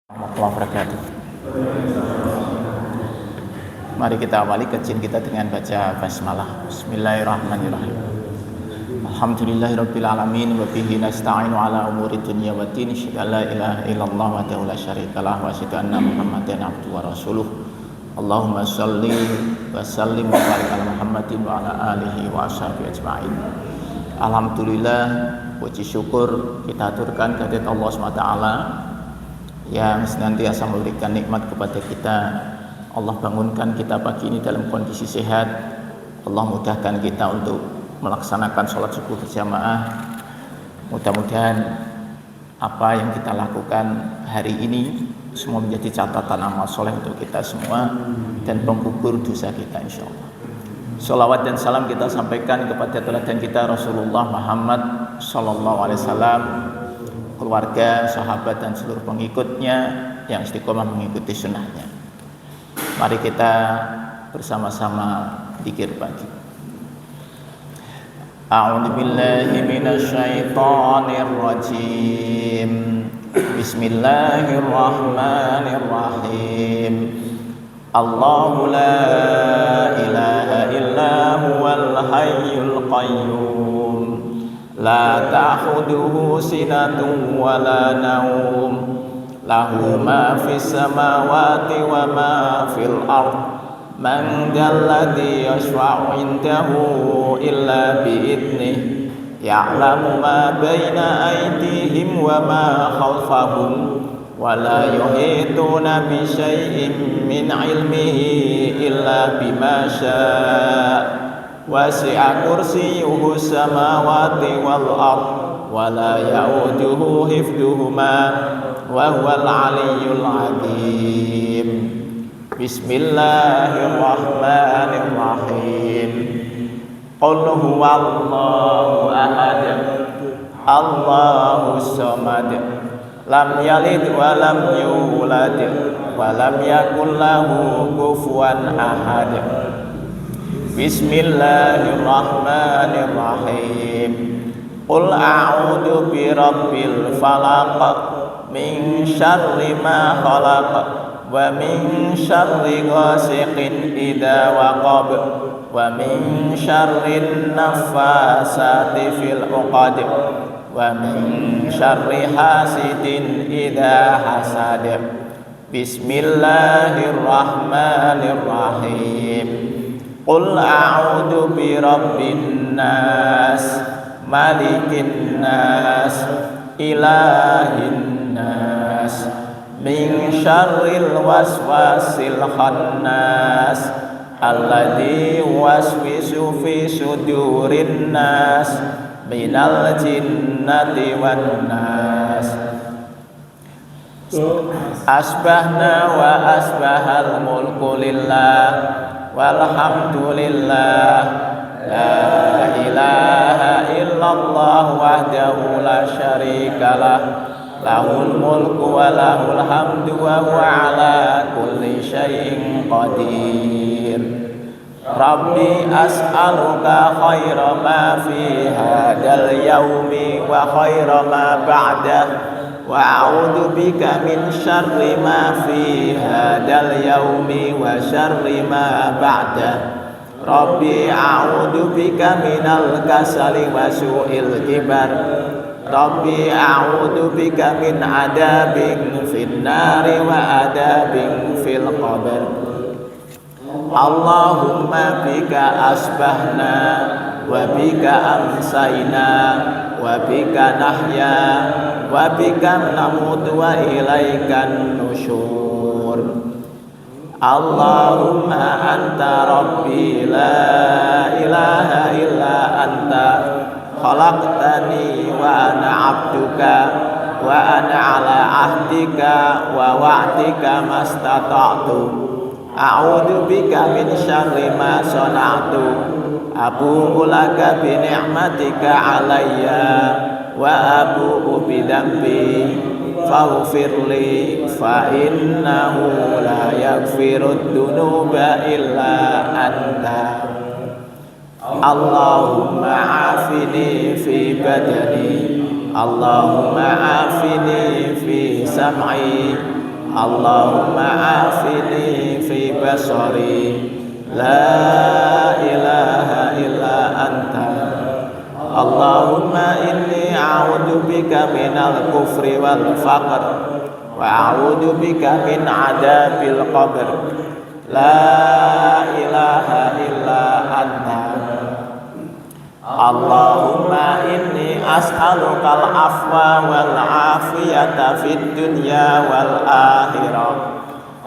Warahmatullahi wabarakatuh. Mari kita awali kajian kita dengan baca basmalah. Bismillahirrahmanirrahim. Alhamdulillahirabbil alamin wa bihi nasta'inu ala umuri dunya waddin. Asyhadu la ilaha illallah wa la syarikalah wa asyhadu anna Muhammadan abduhu wa rasuluh. Allahumma shalli wa sallim wa barik ala Muhammadin wa ala alihi wa ashabihi ajma'in. Alhamdulillah, puji syukur kita aturkan kehadirat Allah SWT yang senantiasa memberikan nikmat kepada kita. Allah bangunkan kita pagi ini dalam kondisi sehat. Allah mudahkan kita untuk melaksanakan sholat subuh berjamaah. Mudah-mudahan apa yang kita lakukan hari ini semua menjadi catatan amal soleh untuk kita semua dan penggugur dosa kita insyaallah. Sholawat dan salam kita sampaikan kepada teladan kita Rasulullah Muhammad sallallahu alaihi wasallam, keluarga, sahabat dan seluruh pengikutnya yang istiqomah mengikuti sunnahnya. Mari kita bersama-sama zikir pagi. A'udzu billahi minasyaitonir rajim. Bismillahirrahmanirrahim. Allahu la ilaha illa huwal hayyul qayyum. La ta'khuduhu sinatun wa la nawm. Lahu ma fis samawati wa ma fil ard. Man dalladhi yashfa'u indahu illa bi'idnih. Ya'lamu ma baina aydihim wa ma khalfahum. Wa la yuhituna bi syai'in min 'ilmihi illa bima syaa'. Wasi'a kursiyyuhu samawati wal ard wa la ya'uduhu hifdhuhuma wa huwal 'aliyyul 'azim. Bismillahirrahmanirrahim. Qul huwallahu ahad. Allahus samad. Lam yalid wa lam yulad wa lam yakul lahu kufuwan ahad. Bismillahirrahmanirrahim. Qul a'udzu birabbil falaq min syarri ma khalaq wa min syarri ghasiqin idza waqab wa min syarrin naffasati fil 'uqad wa min syarri hasidin idza hasad. Bismillahirrahmanirrahim. Qul a'udzu birabbin nas, malikin nas, ilahin nas, min syarril waswasil khannas, alladzi waswisu fi sudurin nas, minal jinnati wan nas. Asbahna wa asbahal mulku lillah walhamdulillah, la ilaha illallah wahdahu la syarikalah, lahul mulku wa lahul hamdu wa huwa ala kulli syai'in qadir. Rabbi as'aluka khaira ma fi hadal yaumi wa khaira ma ba'dah wa a'udzu bika min syarri ma fi hadal yaumi wa syarri ma ba'dah. Rabbi a'udzu bika minal kasali wa su'il kibar. Rabbi a'udzu bika min adabin fin nari wa adabin fil qabr. Allahumma bika asbahna wa bika amsayna wa bika nahya wa bika namutu wa ilaikan nusyur. Allahumma anta rabbi la ilaha illa anta khalaqtani wa ana abduka wa ana ala ahdika wa wa'dika mastata'tu. A'udzu bika min syarri ma sana'tu. Abu'u laka bi ni'matika 'alayya wa abu'u bi dhanbi faghfirli fa innahu la yaghfirud dunuba illa anta. Allahumma afini fi badani, Allahumma afini fi sam'i, Allahumma afini fi basari la ilaha illa anta Allahumma inni a'udzu bika minal kufri wal faqr wa a'udzu bika min adzabil qabr la ilaha illa anta Allahumma inni as'alukal afwa wal afiyata fid dunya wal akhirah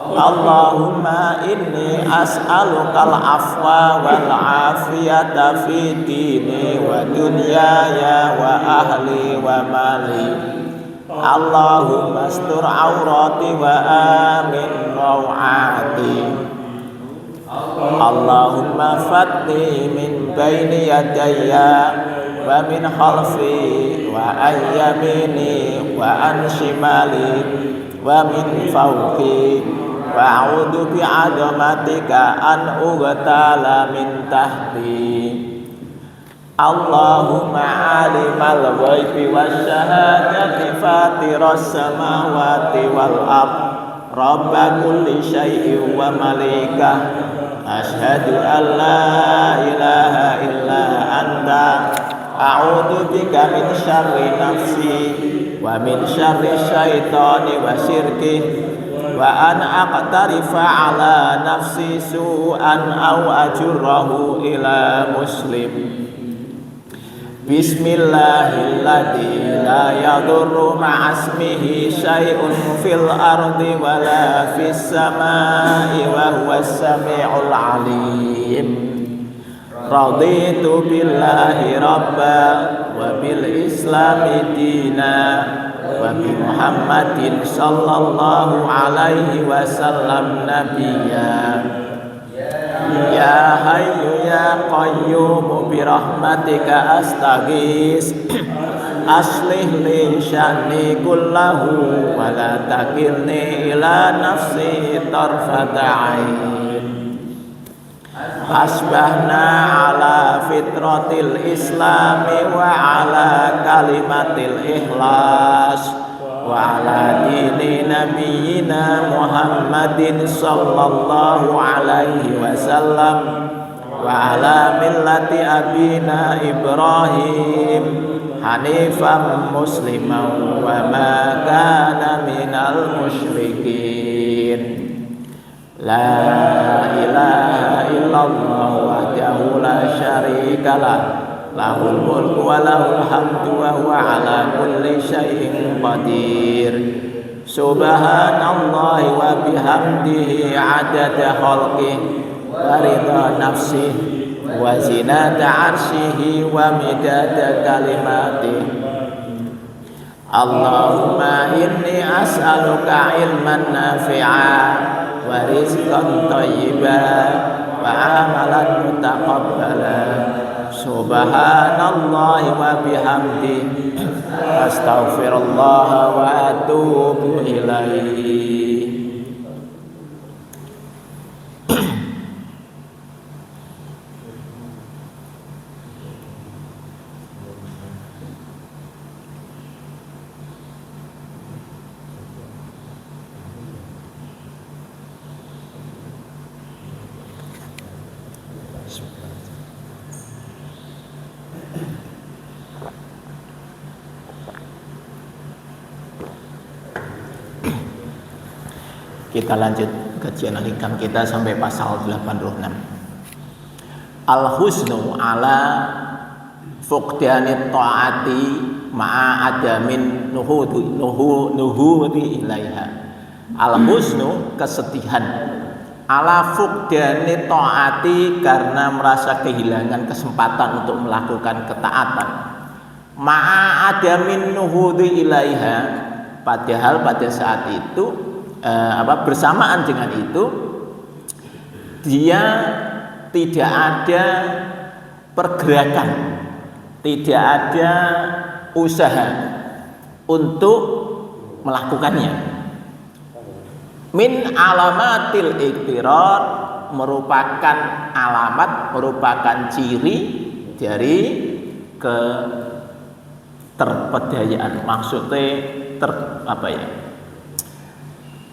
Allahumma inni as'alukal afwa wal afiyata fid dini wa dunyaya wa ahli wa mali Allahumma astur aurati wa amin rawati Allahumma fatni min baini yadayya wa min khalfi wa an yamini wa an shimali wa min fawqi wa a'udzu bi'azamatika an ughtala min tahti Allahumma alimal ghaibi wasyahadati fatiras samawati wal ardh Rabba kulli syai'in wa malikah Ashhadu an la ilaha illa anta A'udzu bika min syarri nafsi wa min syarri syaitani wa syirki wa an aqtarifa ala nafsi su'an aw ajurrahu ila muslim Bismillahilladzi la yadurru ma'asmihi syai'un fil ardi wala fis samai wa huwas sami'ul alim Raditu billahi rabba wa bil islami dina wa bi Muhammadin sallallahu alaihi wasallam nabiyya Ya hayyu ya qayyum bi rahmatika astaghis aslih li sya'ni kullahu wa la takilni ila nafsi tarfata ain asbahna ala fitratil islami wa ala kalimatil ikhlas wa ala dini nabiyyina Muhammadin sallallahu alaihi wasallam wa ala millati abina Ibrahim hanifan musliman wa ma kana minal musyrikin la ilaha illallah wahdahu la syarikalah lahul mulku wa lahul hamdu wa huwa ala kulli syai'in qadir subhanallahi wa bihamdihi adada khalqihi wa ridha nafsihi wa zinata arsyihi wa midada kalimatihi Allahumma inni as'aluka ilman nafi'a wa rizqan thayyiban wa amalan mutaqabbalan Subhanallahi wa bihamdihi astaghfirullah wa atubu ilaihi Kita lanjut kajian al-hikam kita sampai pasal 86. Al-husnu ala fuqdanit ta'ati ma'a adamin nuhudi ilaiha. Al-husnu kesedihan ala fuqdanit ta'ati karena merasa kehilangan kesempatan untuk melakukan ketaatan. Ma'a adamin nuhudi ilaiha, padahal pada saat itu bersamaan dengan itu dia tidak ada pergerakan, tidak ada usaha untuk melakukannya. Min alamatil iktirar merupakan alamat, merupakan ciri dari keterpedayaan. Maksudnya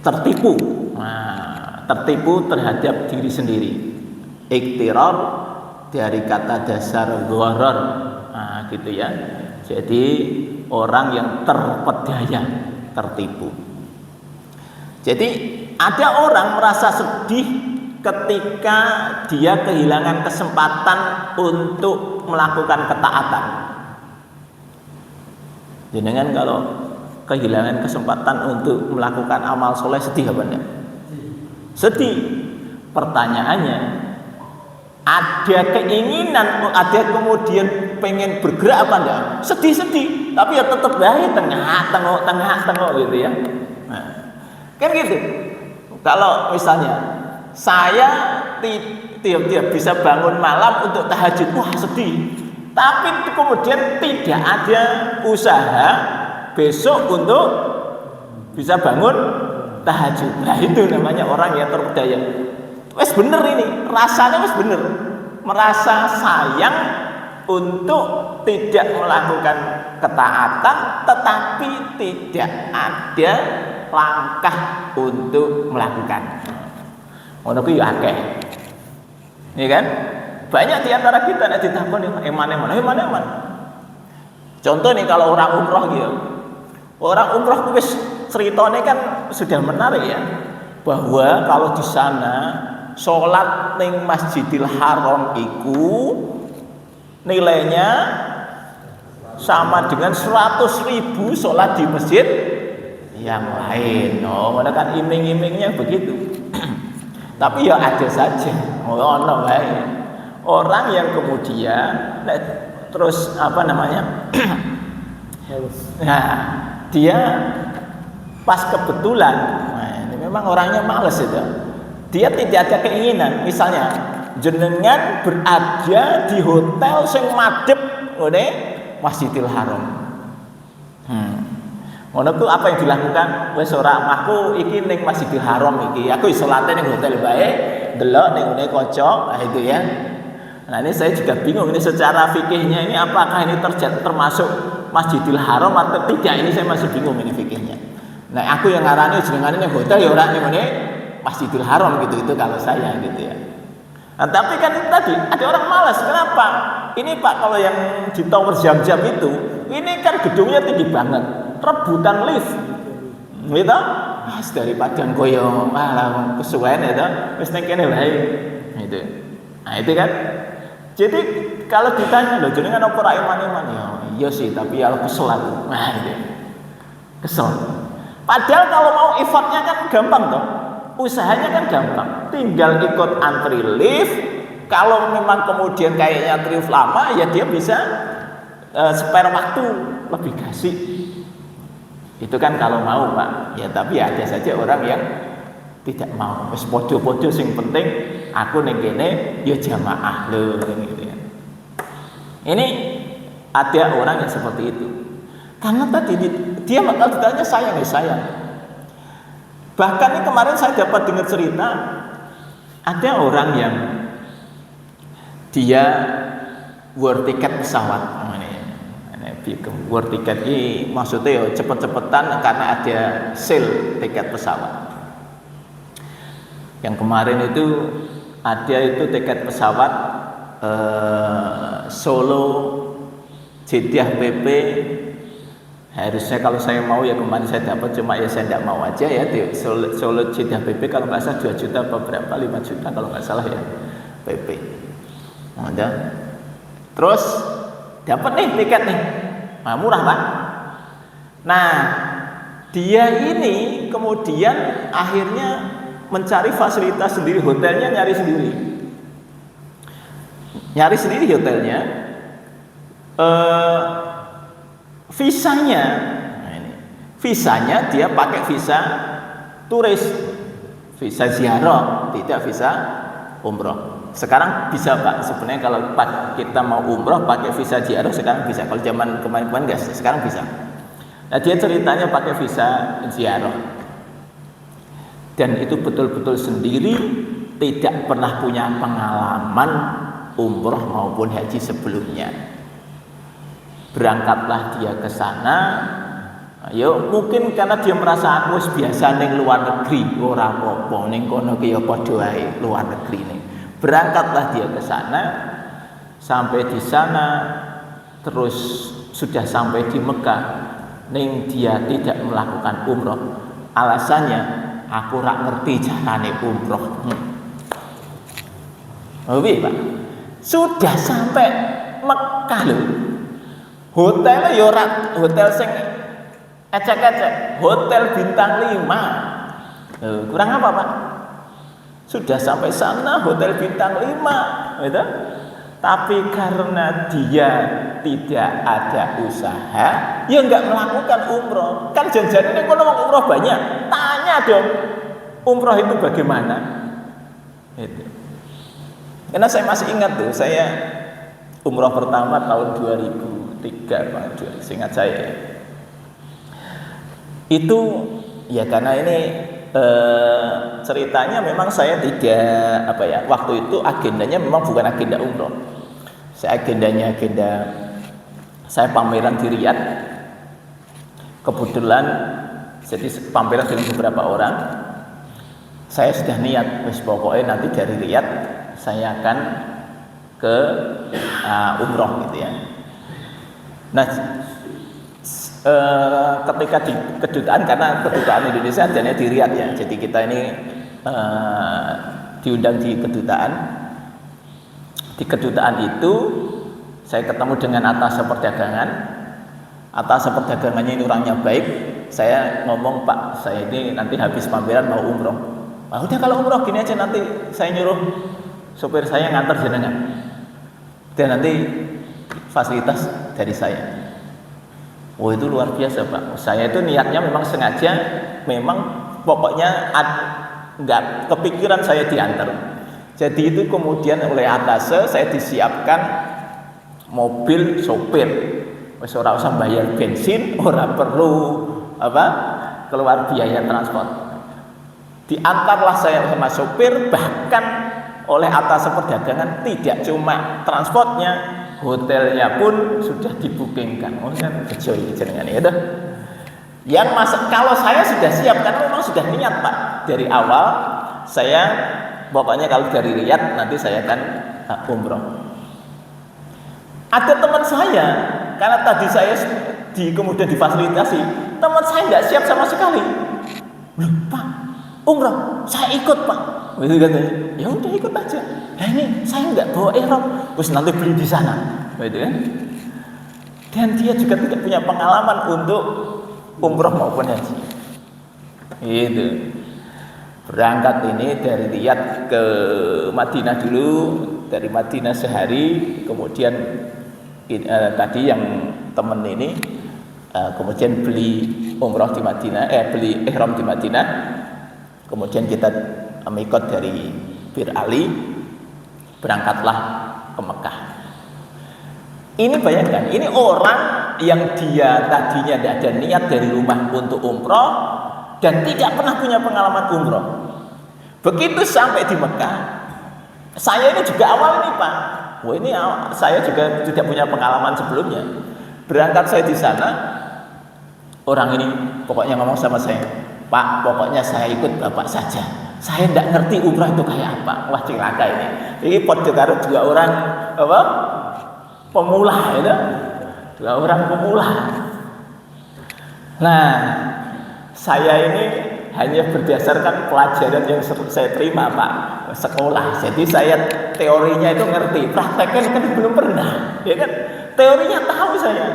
tertipu. Nah, tertipu terhadap diri sendiri. Iktirar dari kata dasar gharar. Nah, gitu ya. Jadi orang yang terpedaya, tertipu. Jadi ada orang merasa sedih ketika dia kehilangan kesempatan untuk melakukan ketaatan. Jenengan kalau kehilangan kesempatan untuk melakukan amal soleh sedih apa enggak? Sedih. Pertanyaannya, ada keinginan, ada kemudian pengen bergerak apa enggak? Sedih-sedih, tapi ya tetap baik tengah-tengah gitu ya. Nah, kan gitu. Kalau misalnya saya tiap-tiap bisa bangun malam untuk tahajud, wah sedih. Tapi kemudian tidak ada usaha besok untuk bisa bangun tahajud. Nah itu namanya orang yang terpedaya. Wes bener ini, rasanya wes bener. Merasa sayang untuk tidak melakukan ketaatan, tetapi tidak ada langkah untuk melakukan. Ngono kuwi akeh. Iya kan? Banyak di antara kita nek ditakoni eman. Contoh nih kalau orang umroh gitu. Orang umroh wis ceritanya kan sudah menarik ya. Bahwa kalau di sana sholat ning Masjidil Haram iku nilainya sama dengan 100.000 sholat di masjid yang lain. Oh, mana kan iming-imingnya begitu. Tapi ya ada saja. Ono wae. Orang yang kemudian terus apa namanya? Nah, dia pas kebetulan, nah, ini memang orangnya males itu. Dia tidak ada keinginan. Misalnya, jenengan berada di hotel sing madhep ngene Masjidil Haram. Ngono ku apa yang dilakukan? Wis ora aku iki ning Masjidil Haram iki. Aku salate ning hotel bae, delok ning ngene kaca, nah itu ya. Nah, ini saya juga bingung ini secara fikihnya ini apakah ini termasuk Masjidil Haram atau tidak, ini saya masih bingung ini fikihnya. Nah, aku yang ngarani jenengan ning hotel ya ora ning ngene Masjidil Haram gitu itu kalau saya gitu ya. Nah, tapi kan tadi ada orang malas. Kenapa? Ini Pak kalau yang di Tower Jam-Jam itu, ini kan gedungnya tinggi banget, rebutan lift. Gitu? Mas daripada koyo malah kesuwen itu, wis ning kene wae. Gitu. Nah, itu kan. Jadi kalau ditanya loh, jenengan apa ra iman-iman ya? Iya sih, tapi ya kesel aku. Nah, itu. Kesel. Padahal kalau mau effortnya kan gampang toh. Usahanya kan gampang, tinggal ikut antri lift. Kalau memang kemudian kayaknya antri lama, ya dia bisa spare waktu lebih kasih. Itu kan kalau mau Pak. Ya tapi ada saja orang yang tidak mau. Wis podo-podo sing penting aku ning kene ya jamaah lho gitu ya. Ini ada orang yang seperti itu. Karena tadi dia bakal ditanya sayang ya sayang. Bahkan ini kemarin saya dapat dengar cerita ada orang yang dia war tiket pesawat. War tiket ini maksudnya ya cepet-cepetan karena ada sale tiket pesawat. Yang kemarin itu ada itu tiket pesawat Solo Jeddah PP. Harusnya kalau saya mau ya kemarin saya dapat, cuma ya saya tidak mau aja ya di Solo Jeddah PP kalau nggak salah 2 juta apa berapa, 5 juta kalau nggak salah ya PP. Ada. Terus dapat nih tiket nih, nah, murah Pak. Nah dia ini kemudian akhirnya mencari fasilitas sendiri, hotelnya nyari sendiri hotelnya. Visanya, nah ini, visanya dia pakai visa turis, visa ziarah, tidak visa umroh. Sekarang bisa Pak, sebenarnya kalau kita mau umroh pakai visa ziarah sekarang bisa. Kalau zaman kemarin enggak, sekarang bisa. Nah dia ceritanya pakai visa ziarah, dan itu betul-betul sendiri, tidak pernah punya pengalaman umroh maupun haji sebelumnya. Berangkatlah dia ke sana, Ya mungkin karena dia merasa aku biasa ning luar negeri, ora apa-apa ning kono ki ya padha wae luar negeri nih. Berangkatlah dia ke sana, sampai di sana terus sudah sampai di Mekah, ning dia tidak melakukan umroh. Alasannya aku rak ngerti carane umroh. Oh iya Pak, sudah sampai Mekah loh. Hotelnya ya ora hotel sing ecek-ecek, hotel bintang 5. Kurang apa Pak? Sudah sampai sana hotel bintang 5, gitu. Tapi karena dia tidak ada usaha, ya nggak melakukan umroh. Kan janjian ini kalau mau umroh banyak, tanya dong, umroh itu bagaimana? Itu. Karena saya masih ingat tuh, saya umroh pertama tahun 2003, Pak, seingat saya. Itu ya karena ini ceritanya memang saya tidak waktu itu agendanya memang bukan agenda umroh. Saya agenda saya pameran di Riyadh. Kebetulan jadi pameran dengan beberapa orang. Saya sudah niat pokoknya nanti dari Riyadh saya akan ke umroh gitu ya. Nah, ketika di kedutaan, karena kedutaan Indonesia adanya di Riyadh ya, jadi kita ini diundang di kedutaan. Di kedutaan itu saya ketemu dengan atas perdagangan. Atas perdagangannya ini orangnya baik. Saya ngomong, Pak, saya ini nanti habis pameran mau umroh. Udah kalau umroh gini aja, nanti saya nyuruh sopir saya ngantar jenengan. Dan nanti fasilitas dari saya. Oh itu luar biasa Pak. Saya itu niatnya memang sengaja, memang pokoknya nggak kepikiran saya diantar. Jadi itu kemudian oleh atasnya saya disiapkan mobil sopir. Wes ora usah bayar bensin, ora perlu keluar biaya transport. Diantarlah saya sama sopir, bahkan oleh atas perdagangan tidak cuma transportnya, hotelnya pun sudah dibukingkan. Oh kan kecil jenengan ya dah. Yang kalau saya sudah siap, karena memang sudah niat Pak dari awal, saya pokoknya kalau dari Riyadh nanti saya akan umroh. Ada teman saya, karena tadi saya kemudian difasilitasi, teman saya nggak siap sama sekali. Loh Pak, umroh, saya ikut Pak. Itu katanya, ya udah ikut aja. Nah ini saya nggak bawa ihram, terus nanti beli di sana, gitu kan? Dan dia juga tidak punya pengalaman untuk umroh maupun haji. Itu berangkat ini dari Riyadh ke Madinah dulu, dari Madinah sehari, kemudian tadi yang temen ini kemudian beli umroh di Madinah, beli ihram di Madinah, kemudian kita mikot dari Bir Ali, berangkatlah ke Mekah. Ini bayangkan, ini orang yang dia tadinya tidak ada niat dari rumah untuk umroh dan tidak pernah punya pengalaman umroh. Begitu sampai di Mekah, saya ini juga awal ini Pak. Wah ini saya juga tidak punya pengalaman sebelumnya. Berangkat saya di sana, orang ini pokoknya ngomong sama saya, Pak, pokoknya saya ikut Bapak saja. Saya tidak ngerti umrah itu kayak apa. Wah cilaka ini. Ini podo karo dua orang pemula ya. Dua orang pemula. Nah, saya ini hanya berdasarkan pelajaran yang saya terima Pak, sekolah. Jadi saya teorinya itu ngerti, prakteknya kan belum pernah, ya kan? Teorinya tahu saya.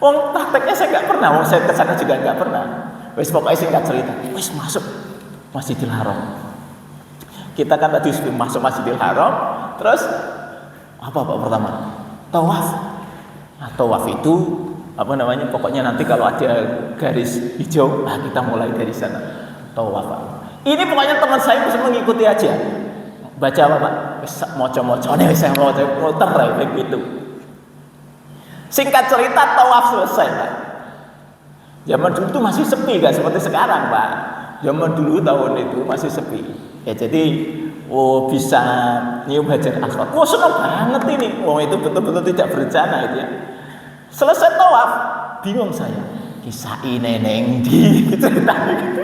Prakteknya saya nggak pernah. Saya kesana juga nggak pernah. Wes pokoknya singkat cerita, wes masuk Masjidil Haram. Kita kan tadi sebelum masuk Masjidil Haram, terus apa Pak pertama? Tawaf. Nah, tawaf itu pokoknya nanti kalau ada garis hijau, kita mulai dari sana. Tawaf. Ini pokoknya teman saya bisa mengikuti aja. Baca apa Pak? Moco-moco nih saya mau muter kayak gitu. Singkat cerita tawaf selesai Pak. Zaman dulu itu masih sepi, gak seperti sekarang Pak. Zaman dulu tahun itu masih sepi. Ya jadi bisa nyium Hajar Aswad. Senang banget ini. Itu betul-betul tidak berencana itu ya. Selesai tawaf, bingung saya. Saine neng ndi ceritanya gitu.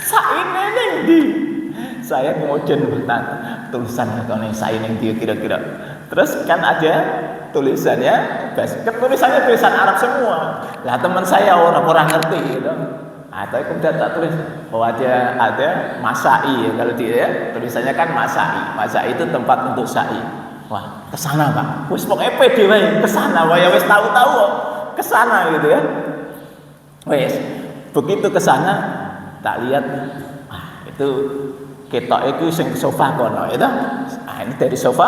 Saine neng ndi. Saya kemudian bertanya tulisan atau neng saine neng ndi kira-kira. Terus kan ada tulisannya, tulisannya tulisan Arab semua. Lah teman saya orang ngerti gitu. Atau kemudian tak tulis, oh ada Masai ya kalau dia ya, tulisannya kan Masai. Masai itu tempat untuk sa'i. Wah, kesana Pak. Wis pokoke pede wae kesana wae wis tahu-tahu kok. Kesana gitu ya. Wis, begitu kesana tak lihat itu ketok itu sing sofa kono itu. Ini dari sofa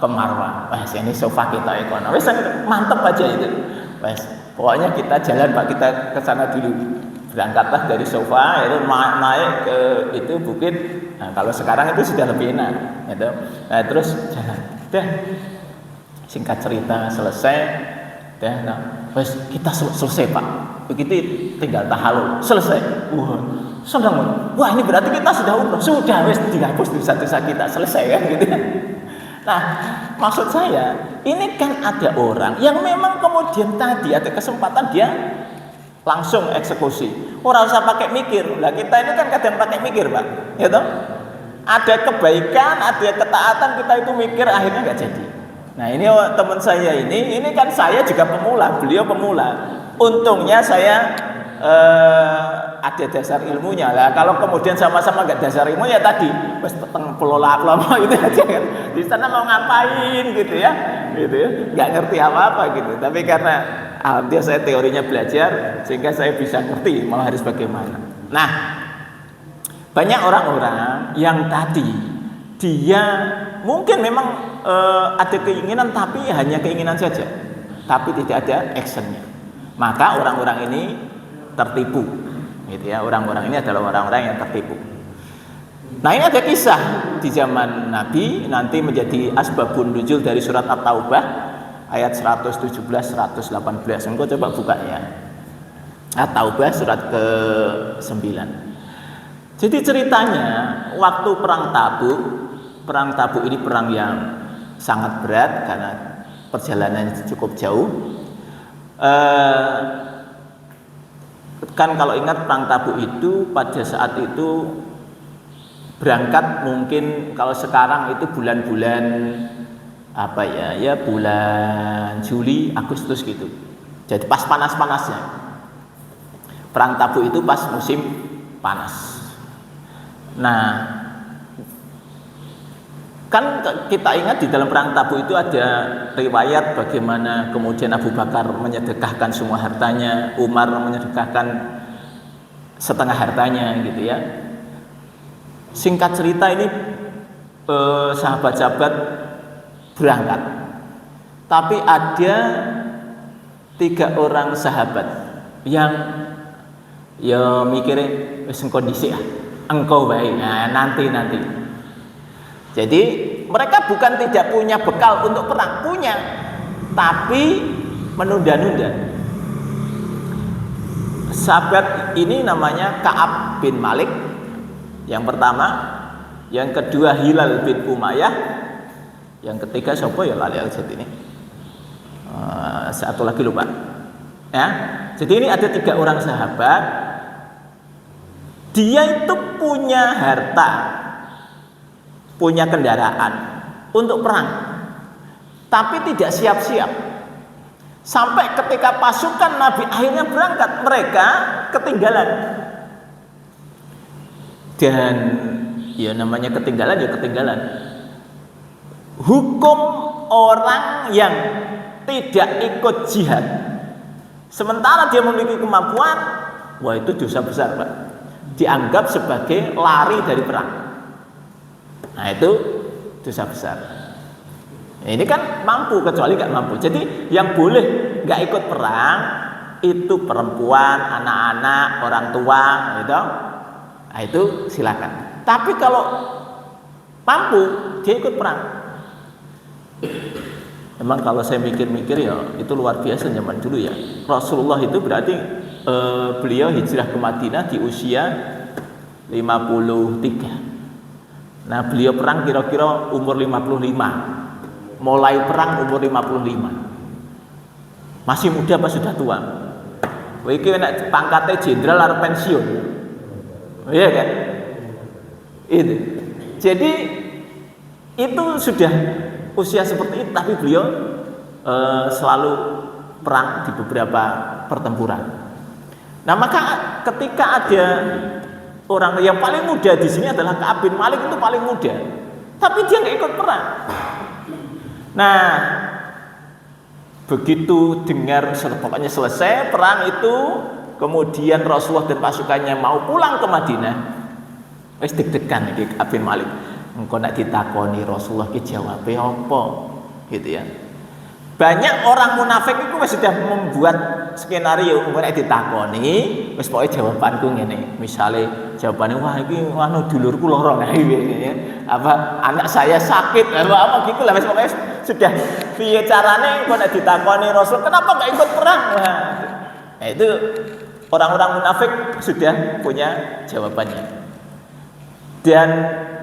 ke Marwah. Wes ini sofa kita kono. Wes mantep aja itu. Wes, pokoknya kita jalan Pak, kita kesana dulu. Berangkatlah dari sofa itu naik ke itu bukit. Nah, kalau sekarang itu sudah lebih enak gitu. Nah, terus jalan. Dah. Singkat cerita selesai. Dah, nah, wes kita selesai Pak. Begitu tinggal tahalul. Selesai. Senang. Wah, ini berarti kita sudah umroh. Sudah wes dihapus dosa-dosa kita, selesai kan gitu. Nah, maksud saya, ini kan ada orang yang memang kemudian tadi ada kesempatan dia langsung eksekusi. Ora usah pakai mikir. Lah kita ini kan kadang pakai mikir, Pak. Ya toh? Ada kebaikan, ada ketaatan, kita itu mikir akhirnya enggak jadi. Nah, ini teman saya ini kan saya juga pemula, beliau pemula. Untungnya saya ada dasar ilmunya lah. Kalau kemudian sama-sama enggak dasar ilmu ya tadi wis peteng pelola gitu aja kan. Di sana mau ngapain gitu ya. Gitu ya. Enggak ngerti apa-apa gitu. Tapi karena alhamdulillah saya teorinya belajar sehingga saya bisa ngerti mau harus bagaimana. Nah, banyak orang-orang yang tadi dia mungkin memang ada keinginan tapi hanya keinginan saja, tapi tidak ada actionnya. Maka orang-orang ini tertipu, gitu ya. Orang-orang ini adalah orang-orang yang tertipu. Nah, ini ada kisah di zaman Nabi nanti menjadi asbabun nuzul dari surat At-Taubah ayat 117 118. Engkau coba buka ya. At-Taubah surat ke-9. Jadi ceritanya waktu perang Tabuk ini perang yang sangat berat karena perjalanannya cukup jauh. Kan kalau ingat perang Tabuk itu pada saat itu berangkat mungkin kalau sekarang itu bulan-bulan apa ya bulan Juli Agustus gitu. Jadi pas panas-panasnya. Perang Tabuk itu pas musim panas. Nah, kan kita ingat di dalam perang Tabuk itu ada riwayat bagaimana kemudian Abu Bakar menyedekahkan semua hartanya, Umar menyedekahkan setengah hartanya gitu ya. Singkat cerita ini sahabat-sahabat berangkat, tapi ada 3 orang sahabat yang ya mikirnya wis kondisi engkau baik, nah nanti. Jadi mereka bukan tidak punya bekal untuk perang, punya, tapi menunda-nunda. Sahabat ini namanya Ka'ab bin Malik yang pertama, yang kedua Hilal bin Umayyah, yang ketiga siapa ya lali aja ini. Satu lagi lupa. Ya. Jadi ini ada 3 orang sahabat. Dia itu punya harta, punya kendaraan untuk perang, tapi tidak siap-siap. Sampai ketika pasukan Nabi akhirnya berangkat, mereka ketinggalan. Dan ya namanya ketinggalan ya ketinggalan. Hukum orang yang tidak ikut jihad sementara dia memiliki kemampuan, wah itu dosa besar, Pak. Dianggap sebagai lari dari perang. Nah itu dosa besar. Ini kan mampu, kecuali nggak mampu. Jadi yang boleh nggak ikut perang itu perempuan, anak-anak, orang tua, gitu. Nah itu silakan. Tapi kalau mampu dia ikut perang. Memang kalau saya mikir-mikir ya itu luar biasa zaman dulu ya. Rasulullah itu berarti beliau hijrah ke Madinah di usia 53. Nah beliau perang kira-kira umur 55. Mulai perang umur 55. Masih muda apa sudah tua? Kowe iki nek pangkatnya jenderal arep pensiun. Iya kan? Itu. Jadi itu sudah usia seperti itu, tapi beliau selalu perang di beberapa pertempuran. Nah, maka ketika ada orang yang paling muda di sini adalah Ka'ab bin Malik, itu paling muda, tapi dia nggak ikut perang. Nah, begitu dengar pokoknya selesai perang itu, kemudian Rasulullah dan pasukannya mau pulang ke Madinah, wis deg-degan iki Ka'ab bin Malik. Engko nek ditakoni Rasulullah ki jawabe apa? Gitu ya. Banyak orang munafik itu sudah membuat skenario, nek ditakoni wis pokoke jawabanku ngene. Misale jawabane wah iki anu dulurku lara ngene. Apa anak saya sakit apa gitu lah, wis pokoke sudah piye carane engko nek ditakoni Rasul kenapa enggak ikut perang. Nah, itu orang-orang munafik sudah punya jawabannya. Dan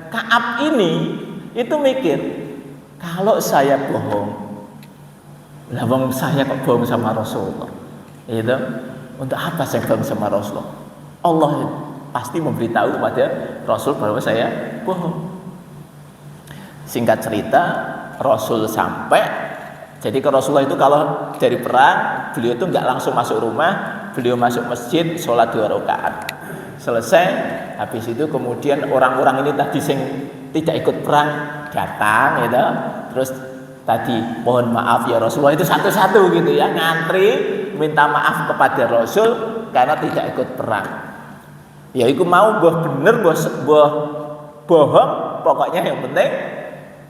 Ka'ab ini itu mikir, kalau saya bohong, lah wong saya kok bohong sama Rasulullah. Itu untuk apa saya bohong sama Rasulullah? Allah pasti memberitahu kepada Rasul bahwa saya bohong. Singkat cerita, Rasul sampai. Jadi ke Rasulullah itu kalau dari perang, beliau itu nggak langsung masuk rumah, beliau masuk masjid, sholat 2 rakaat. Selesai, habis itu kemudian orang-orang ini tadi sing tidak ikut perang datang, gitu. Terus tadi mohon maaf ya Rasulullah, itu satu-satu gitu ya, ngantri minta maaf kepada Rasul karena tidak ikut perang. Ya itu mau bener bohong, pokoknya yang penting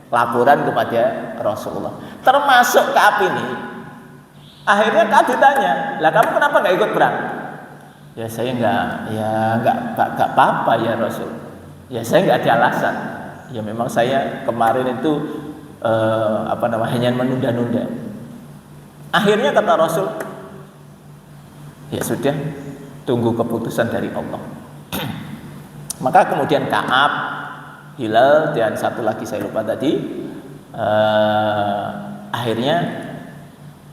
laporan kepada Rasulullah. Termasuk Ka'ab ini. Akhirnya Ka'ab ditanya, lah kamu kenapa nggak ikut perang? Ya saya nggak apa-apa ya Rasul. Ya saya nggak ada alasan. Ya memang saya kemarin itu hanya menunda-nunda. Akhirnya kata Rasul, ya sudah, tunggu keputusan dari Allah. Maka kemudian Ka'ab, Hilal, dan satu lagi saya lupa tadi, akhirnya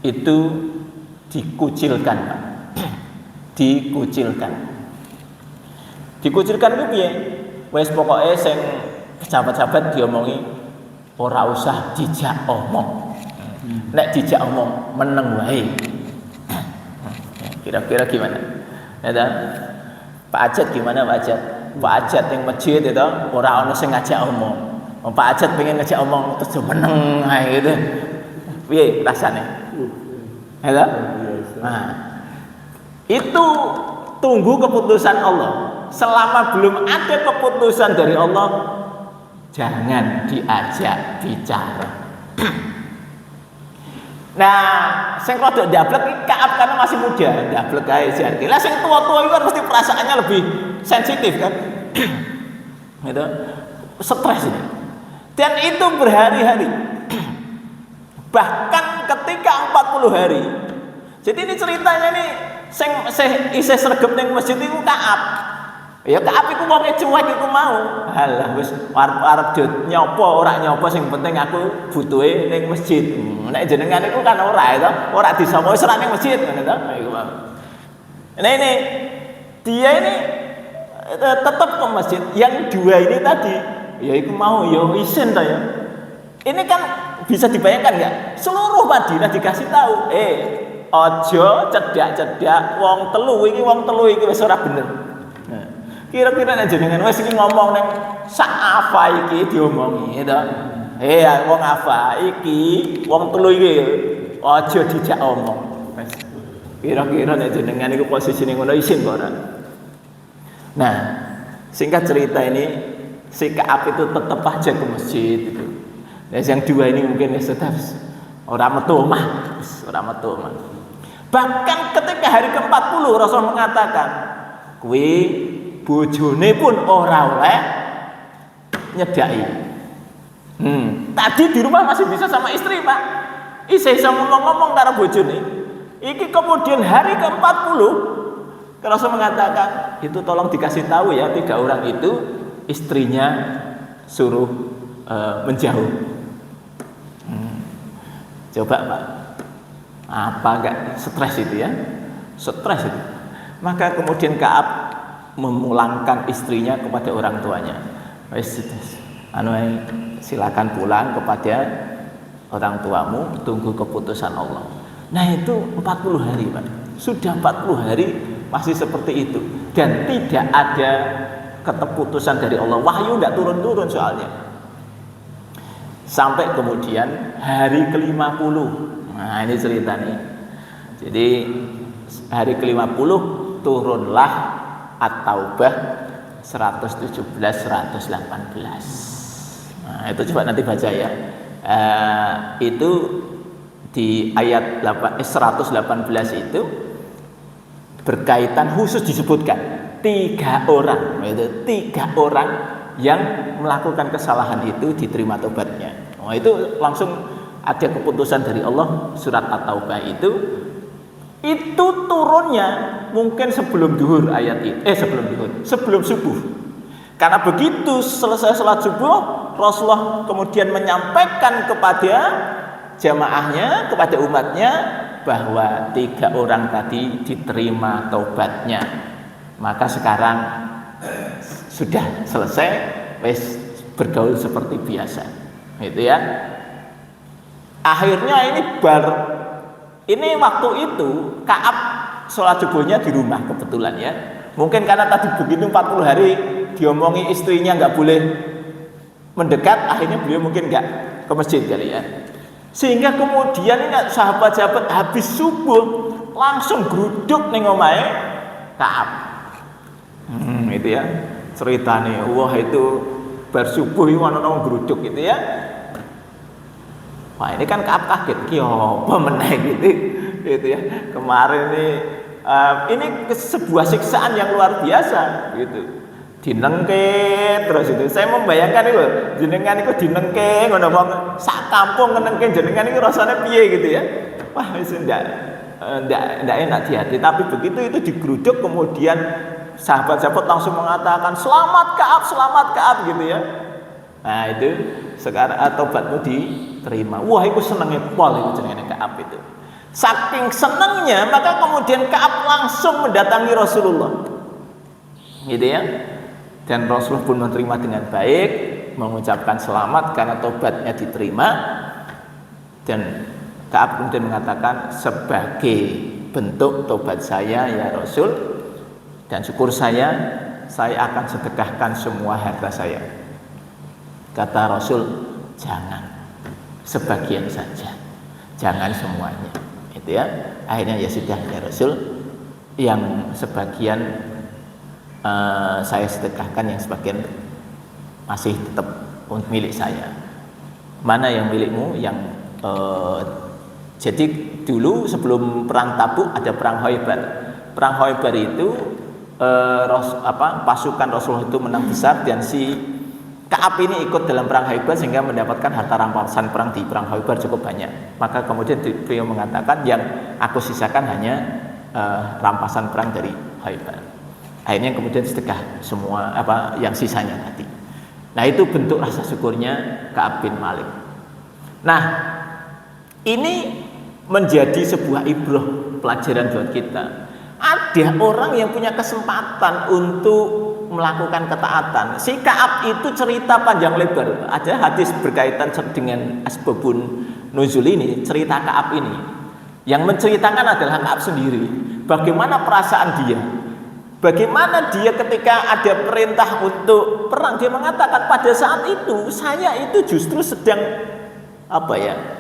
itu dikucilkan, Pak. Dikucilkan itu piye? Wes pokoke sing pejabat-pejabat diomongi ora usah dijak omong. Nek dijak omong meneng wae. Kira-kira gimana? Ya ta? Pak Ajat gimana Pak Ajat? Pak Ajat yang masjid itu ora ono sing ngajak omong. Pak Ajat pengen ngajak omong terus meneng ae gitu. Piye rasane? Ya ta? Nah, itu tunggu keputusan Allah. Selama belum ada keputusan dari Allah, jangan diajak bicara. Nah, sing rada ndablek iki Ka'ab karena masih muda, ndablek ae jarke. Lah sing tua-tua itu kan mesti perasaannya lebih sensitif kan. Gitu. Stres ini. Dan itu berhari-hari. Bahkan ketika 40 hari. Jadi ini ceritanya nih sing isih sregep ning masjid iku Ka'ab. Ya Ka'ab iku wong cuek iku mau. Halah wis arep nyopo ora nyopo sing penting aku butuhe ning masjid. Nek jenengan iku kan ora itu, ora disama wis ora ning masjid ngono to. Iku mau. Nah ini dia ini tetap ke masjid. Yang dua ini tadi ya iku mau ya isin to ya. Ini kan bisa dibayangkan enggak? Seluruh Madinah dikasih tahu, ojo cedak-cedak wong telu iki wis ora bener. Nah, kira-kira nek jenengan wis iki ngomong ning sak apa iki diomongi to. Wong apa iki wong telu iki ojo dijak omong. Wis kira-kira nek jenengan iku posisine ngono isin kok ora. Nah, singkat cerita ini si Ka'ab itu tetap aja ke masjid itu. Dan yang dua ini mungkin tetap orang metu omah. Bahkan ketika hari ke-40 Rasul mengatakan, kuwi bojone pun ora oleh nyedaki. Tadi di rumah masih bisa sama istri, Pak. Isih iso ngomong karo bojone. Iki kemudian hari ke-40 Rasul mengatakan, itu tolong dikasih tahu ya 3 orang itu istrinya suruh menjauh. Coba Pak, Apa enggak stres itu ya? Stres itu. Maka kemudian Ka'ab memulangkan istrinya kepada orang tuanya. Silakan pulang kepada orang tuamu, tunggu keputusan Allah. Nah itu 40 hari Pak. Sudah 40 hari masih seperti itu. Dan tidak ada keputusan dari Allah. Wahyu tidak turun-turun soalnya. Sampai kemudian hari ke-50. Nah ini ceritanya. Jadi hari ke-50 turunlah At-Taubah 117 118. Nah itu coba nanti baca ya. Itu di ayat 118 itu berkaitan khusus disebutkan 3 orang, itu 3 orang yang melakukan kesalahan itu diterima tobatnya. Oh, itu langsung ada keputusan dari Allah. Surat At-Taubah itu turunnya mungkin sebelum duhur ayat itu, sebelum subuh. Karena begitu selesai salat subuh, Rasulullah kemudian menyampaikan kepada jamaahnya, kepada umatnya bahwa 3 orang tadi diterima taubatnya. Maka sekarang sudah selesai, wes bergaul seperti biasa. Gitu ya. Akhirnya ini waktu itu Ka'ab sholat subuhnya di rumah kebetulan ya. Mungkin karena tadi begitu 40 hari diomongi istrinya nggak boleh mendekat, akhirnya beliau mungkin nggak ke masjid kali ya. Sehingga kemudian ini sahabat-sahabat habis subuh langsung geruduk ning omahe Ka'ab. Itu ya ceritanya. Wah itu bar subuh itu ana nang geruduk gitu ya. Wah ini kan Ka'ab kaget, ki apa meneh gitu ya. Kemarin ini sebuah siksaan yang luar biasa gitu. Dinengke terus itu. Saya membayangkan itu, jenengan itu dinengke ngono wong sak kampung ngenengke jenengan itu rasanya piye gitu ya. Wah wis ndak enak di hati, tapi begitu itu digeruduk kemudian sahabat-sahabat langsung mengatakan selamat Ka'ab gitu ya. Nah itu sekarang tobatmu diterima. Wah itu senengnya pol itu jenenge Ka'ab itu. Saking senengnya maka kemudian Ka'ab langsung mendatangi Rasulullah. Gitu ya. Dan Rasulullah pun menerima dengan baik, mengucapkan selamat karena tobatnya diterima. Dan Ka'ab kemudian mengatakan sebagai bentuk tobat saya ya Rasul dan syukur saya akan sedekahkan semua harta saya. Kata Rasul, jangan, sebagian saja, jangan semuanya. Itu ya. Akhirnya ya sudah ya Rasul, yang sebagian saya sedekahkan, yang sebagian masih tetap milik saya. Mana yang milikmu? Yang jadi dulu sebelum perang Tabuk ada perang Khaybar. Perang Khaybar itu pasukan Rasulullah itu menang besar dan si Ka'ab ini ikut dalam perang Khaybar sehingga mendapatkan harta rampasan perang di perang Khaybar cukup banyak. Maka kemudian beliau mengatakan yang aku sisakan hanya rampasan perang dari Khaybar. Akhirnya kemudian sedekah semua yang sisanya tadi. Nah itu bentuk rasa syukurnya Ka'ab bin Malik. Nah ini menjadi sebuah ibrah pelajaran buat kita. Ada orang yang punya kesempatan untuk melakukan ketaatan. Si Ka'ab itu cerita panjang lebar. Ada hadis berkaitan dengan asbabun nuzul ini, cerita Ka'ab ini. Yang menceritakan adalah Ka'ab sendiri. Bagaimana perasaan dia? Bagaimana dia ketika ada perintah untuk perang, dia mengatakan pada saat itu saya itu justru sedang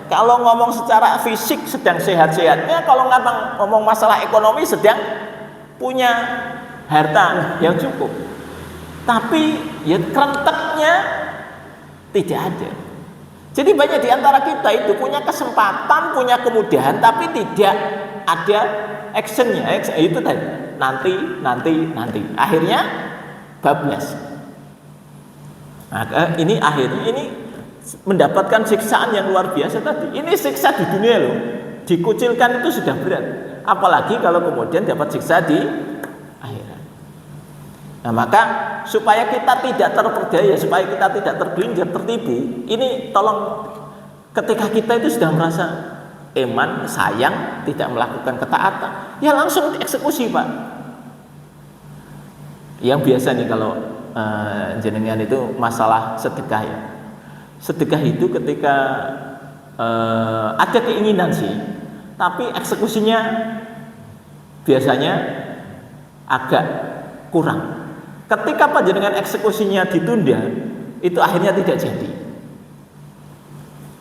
kalau ngomong secara fisik sedang sehat-sehatnya, kalau ngomong masalah ekonomi sedang punya harta yang cukup. Tapi ya kerenteknya tidak ada. Jadi banyak di antara kita itu punya kesempatan, punya kemudahan, tapi tidak ada actionnya. Itu tadi. Nanti. Akhirnya bablas. Maka ini akhirnya mendapatkan siksaan yang luar biasa tadi. Ini siksa di dunia loh. Dikucilkan itu sudah berat. Apalagi kalau kemudian dapat siksa di akhirat. Nah maka supaya kita tidak terperdaya, supaya kita tidak tergelincir, tertipu, ini tolong ketika kita itu sudah merasa eman, sayang, tidak melakukan ketaatan, ya langsung dieksekusi Pak. Yang biasa nih kalau jenengan itu masalah sedekah ya. Sedekah itu ketika ada keinginan sih, tapi eksekusinya biasanya agak kurang. Ketika panjenengan eksekusinya ditunda, itu akhirnya tidak jadi.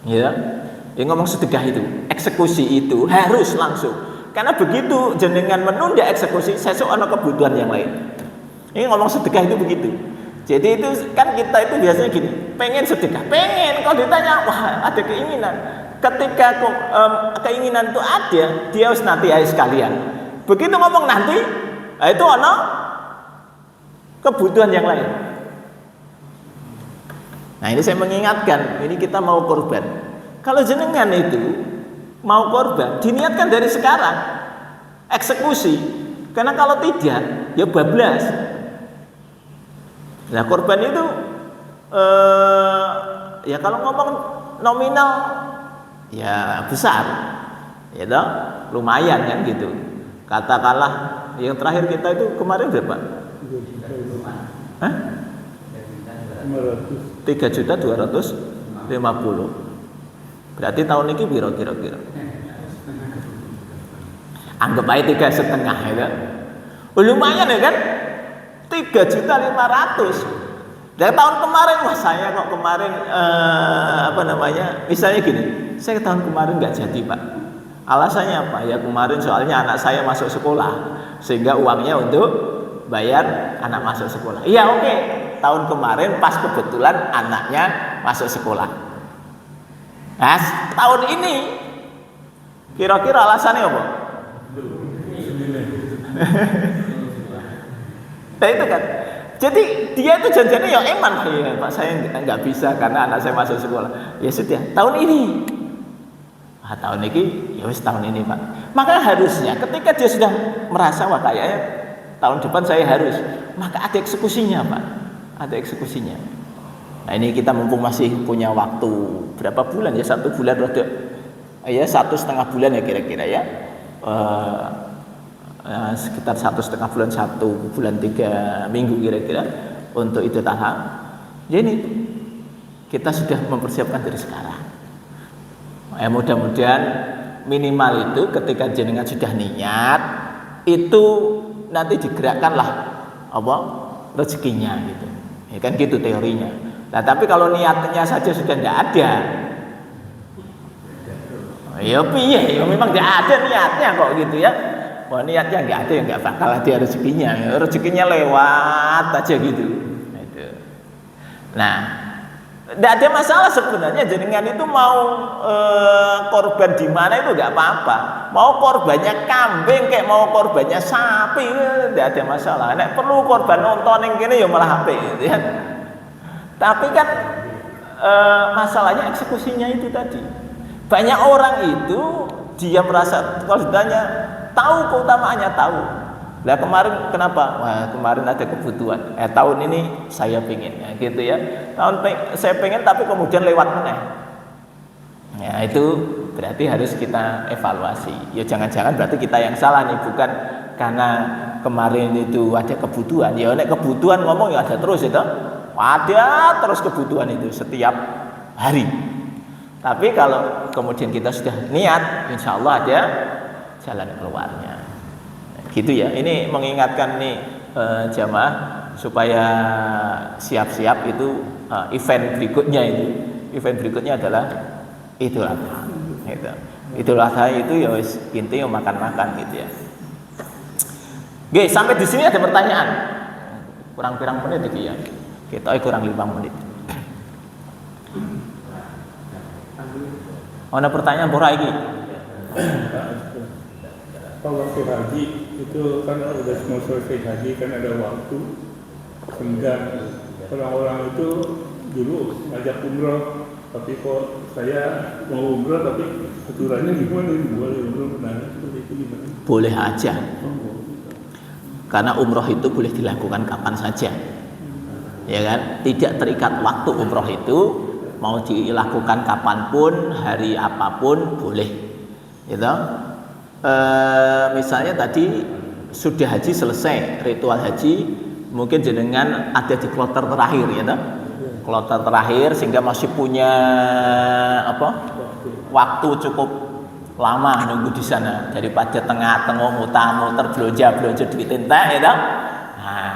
Ya, yang ngomong sedekah itu, eksekusi itu harus langsung. Karena begitu jenengan menunda eksekusi, sesuk ana kebutuhan yang lain. Ini ngomong sedekah itu begitu. Jadi itu kan kita itu biasanya gini, pengen sedekah, pengen. Kalau ditanya, wah ada keinginan. Ketika keinginan itu ada, dia harus nanti aja sekalian. Begitu ngomong nanti, itu ana kebutuhan yang lain. Nah ini saya mengingatkan, ini kita mau korban. Kalau jenengan itu mau korban, diniatkan dari sekarang, eksekusi. Karena kalau tidak, ya bablas. Nah korban itu, ya kalau ngomong nominal, ya besar, ya toh, lumayan kan gitu. Katakanlah yang terakhir kita itu kemarin berapa? 3.250.000. Berarti tahun ini biro kira-kira. Anggap aja 3,5 ya kan? Lumayan ya kan? 3.500.000. Dari tahun kemarin, wah saya kok kemarin misalnya gini, saya tahun kemarin nggak jadi Pak. Alasannya apa? Ya kemarin soalnya anak saya masuk sekolah, sehingga uangnya untuk bayar anak masuk sekolah. Iya oke. Tahun kemarin pas kebetulan anaknya masuk sekolah. Nah, tahun ini kira-kira alasannya apa? Nah itu kan. Jadi dia itu janjinya ya eman, ya Pak saya nggak bisa karena anak saya masuk sekolah. Ya sudah, tahun ini. Tahun ini, ya wis tahun ini Pak. Maka harusnya ketika dia sudah merasa wah kayaknya tahun depan saya harus, maka ada eksekusinya Pak. Ada eksekusinya. Nah ini kita mumpung masih punya waktu berapa bulan ya, 1 bulan rada ya 1,5 bulan ya kira-kira ya, sekitar 1,5 bulan, 1 bulan 3 minggu kira-kira untuk itu tahap. Jadi kita sudah mempersiapkan dari sekarang. Mudah-mudahan minimal itu ketika jenengan sudah niat itu nanti digerakkanlah apa rezekinya gitu. Ya kan gitu teorinya. Nah tapi kalau niatnya saja sudah tidak ada, ya piye? Ya memang tidak ada niatnya kok gitu ya. Wah niatnya nggak ada ya nggak bakal ada rezekinya. Rezekinya lewat aja gitu. Nah, tidak ada masalah sebenarnya jenengan itu mau korban di mana itu nggak apa-apa. Mau korbannya kambing kayak mau korbannya sapi tidak ada masalah. Nek perlu korban nonton yang gini ya malah HP gitu ya. Tapi kan masalahnya eksekusinya itu tadi. Banyak orang itu dia merasa kalau ditanya tahu keutamaannya tahu. Lah kemarin kenapa? Wah kemarin ada kebutuhan. Tahun ini saya pengen ya, gitu ya. Saya pengen tapi kemudian lewat meneh. Ya itu berarti harus kita evaluasi. Ya jangan-jangan berarti kita yang salah nih, bukan karena kemarin itu ada kebutuhan. Ya nek kebutuhan ngomong ya ada terus itu. Ada terus kebutuhan itu setiap hari. Tapi kalau kemudian kita sudah niat, insya Allah ada jalan keluarnya. Gitu ya. Ini mengingatkan nih jamaah supaya siap-siap itu event berikutnya itu. Event berikutnya adalah Idul Adha. Idul Adha itu ya wis intinya makan-makan gitu ya. Oke, sampai di sini ada pertanyaan. Kurang pirang menit iki ya. Kita kurang 5 menit. Ada pertanyaan pura iki? Kalau waktu haji itu kan udah mau selesai haji kan ada waktu sehingga orang-orang itu dulu ngajak umroh, tapi kok saya mau umroh tapi aturannya gimana? Boleh umroh benar seperti itu gimana? Boleh aja. Karena umroh itu boleh dilakukan kapan saja. Ya kan? Tidak terikat waktu umroh itu, mau dilakukan kapanpun, hari apapun boleh. Gitu. Misalnya tadi sudah haji selesai, ritual haji, mungkin jenengan ada di kloter terakhir ya toh? Kloter terakhir sehingga masih punya waktu cukup lama nunggu di sana daripada tengah-tengah muter belanja duit entek ya toh? Nah,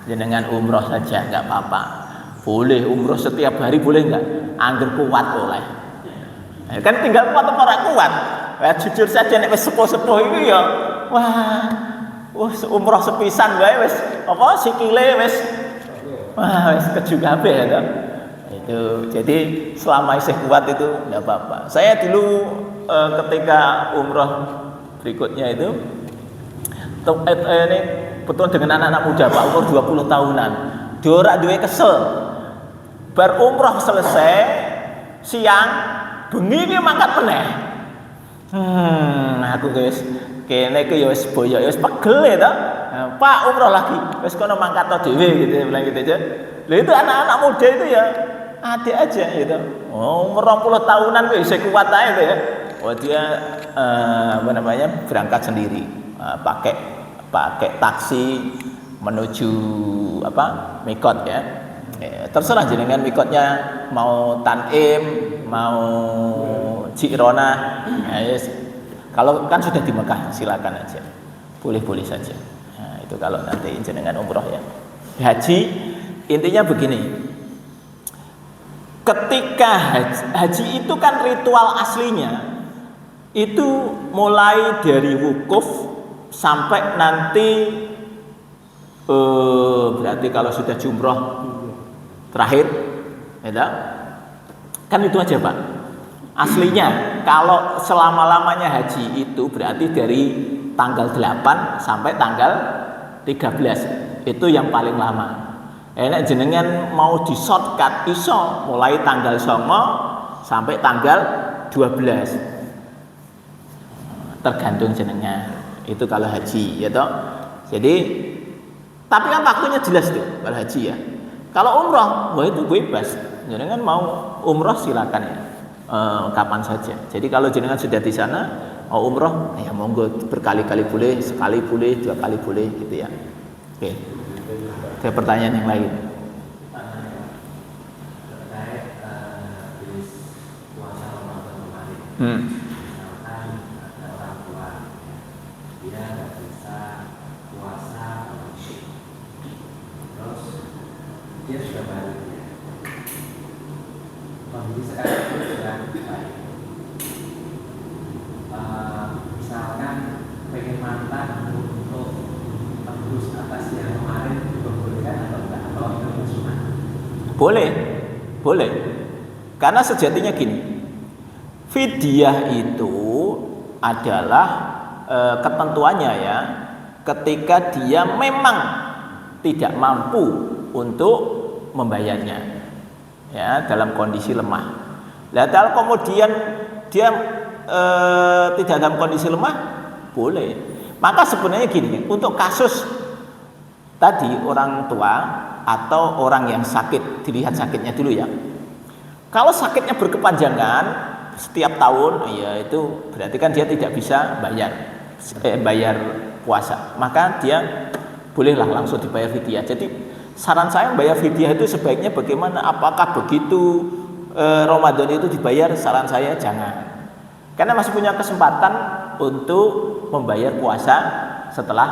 jenengan umroh saja nggak apa-apa. Boleh umroh setiap hari, boleh nggak? Angger kuat oleh. Kan tinggal kuat atau ora kuat. Jujur saja nek wis sepuh-sepuh iki ya wah umroh sepisan wae wis sikile wis keju kabeh ya toh. Itu jadi selama isih kuat itu enggak apa-apa. Saya dulu ketika umroh berikutnya itu ini betul dengan anak-anak muda Pak, umur 20 tahunan. Dora duwe kesel. Bar umroh selesai siang bengi ki mangkat meneh. Aku guys, kene ke ya wis boyo ya wis pegel ya toh. Pak umroh lagi, wis kono mangkat to dhewe gitu bilang gitu aja. Lah itu anak-anak muda itu ya adik aja gitu. Umur 20 tahunan kok isih kuat ae itu ya. Dia berangkat sendiri, pakai taksi menuju mikot ya. Terserah jenengan mikotnya mau Tanim, mau Jirona. Kalau kan sudah di Mekah silakan aja, boleh saja. Nah, itu kalau nanti jenengan umroh ya. Haji intinya begini, ketika haji itu kan ritual aslinya itu mulai dari wukuf sampai nanti berarti kalau sudah jumroh terakhir ya, kan itu aja Pak. Aslinya kalau selama-lamanya haji itu berarti dari tanggal 8 sampai tanggal 13. Itu yang paling lama. Enak jenengan mau di shortcut iso mulai tanggal 9 sampai tanggal 12. Tergantung jenengan. Itu kalau haji ya toh. Jadi tapi kan waktunya jelas tuh kalau haji ya. Kalau umroh, wah itu bebas. Jenengan mau umroh silakan ya. Kapan saja. Jadi kalau jenengan sudah di sana mau umroh, ya monggo berkali-kali boleh, sekali boleh, 2 kali boleh gitu ya. Oke. Ada pertanyaan yang lain. Terkait jenis puasa Ramadan kemarin. Misalkan ada orang tua dia nggak bisa puasa terus dia sudah balik. Kondisi sekarang itu sudah baik. Misalkan pengen mantan untuk tebus atas yang kemarin diperbolehkan atau enggak, atau itu sunah? Boleh. Karena sejatinya gini, fidyah itu adalah ketentuannya ya, ketika dia memang tidak mampu untuk membayarnya. Ya, dalam kondisi lemah. Lah kalau kemudian dia tidak dalam kondisi lemah, boleh. Maka sebenarnya gini, untuk kasus tadi orang tua atau orang yang sakit, dilihat sakitnya dulu ya. Kalau sakitnya berkepanjangan setiap tahun, ya itu berarti kan dia tidak bisa bayar puasa. Maka dia bolehlah langsung dibayar fidyah. Jadi saran saya membayar fidyah itu sebaiknya bagaimana? Apakah begitu Ramadan itu dibayar? Saran saya jangan. Karena masih punya kesempatan untuk membayar puasa setelah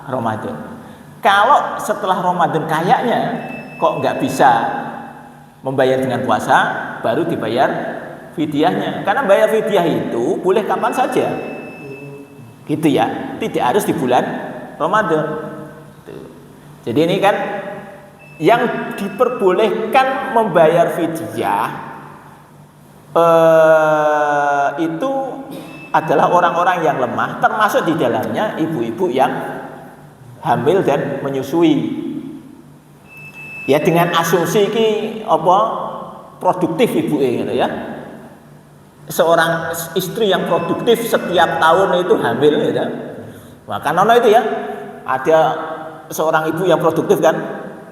Ramadan. Kalau setelah Ramadan kayaknya kok nggak bisa membayar dengan puasa, baru dibayar fidyahnya. Karena bayar fidyah itu boleh kapan saja, gitu ya. Tidak harus di bulan Ramadan. Jadi ini kan yang diperbolehkan membayar fidyah itu adalah orang-orang yang lemah, termasuk di dalamnya ibu-ibu yang hamil dan menyusui. Ya dengan asumsi ki produktif ibu gitu ya. Seorang istri yang produktif setiap tahun itu hamil gitu. Wah, kan ono itu ya. Ada seorang ibu yang produktif kan,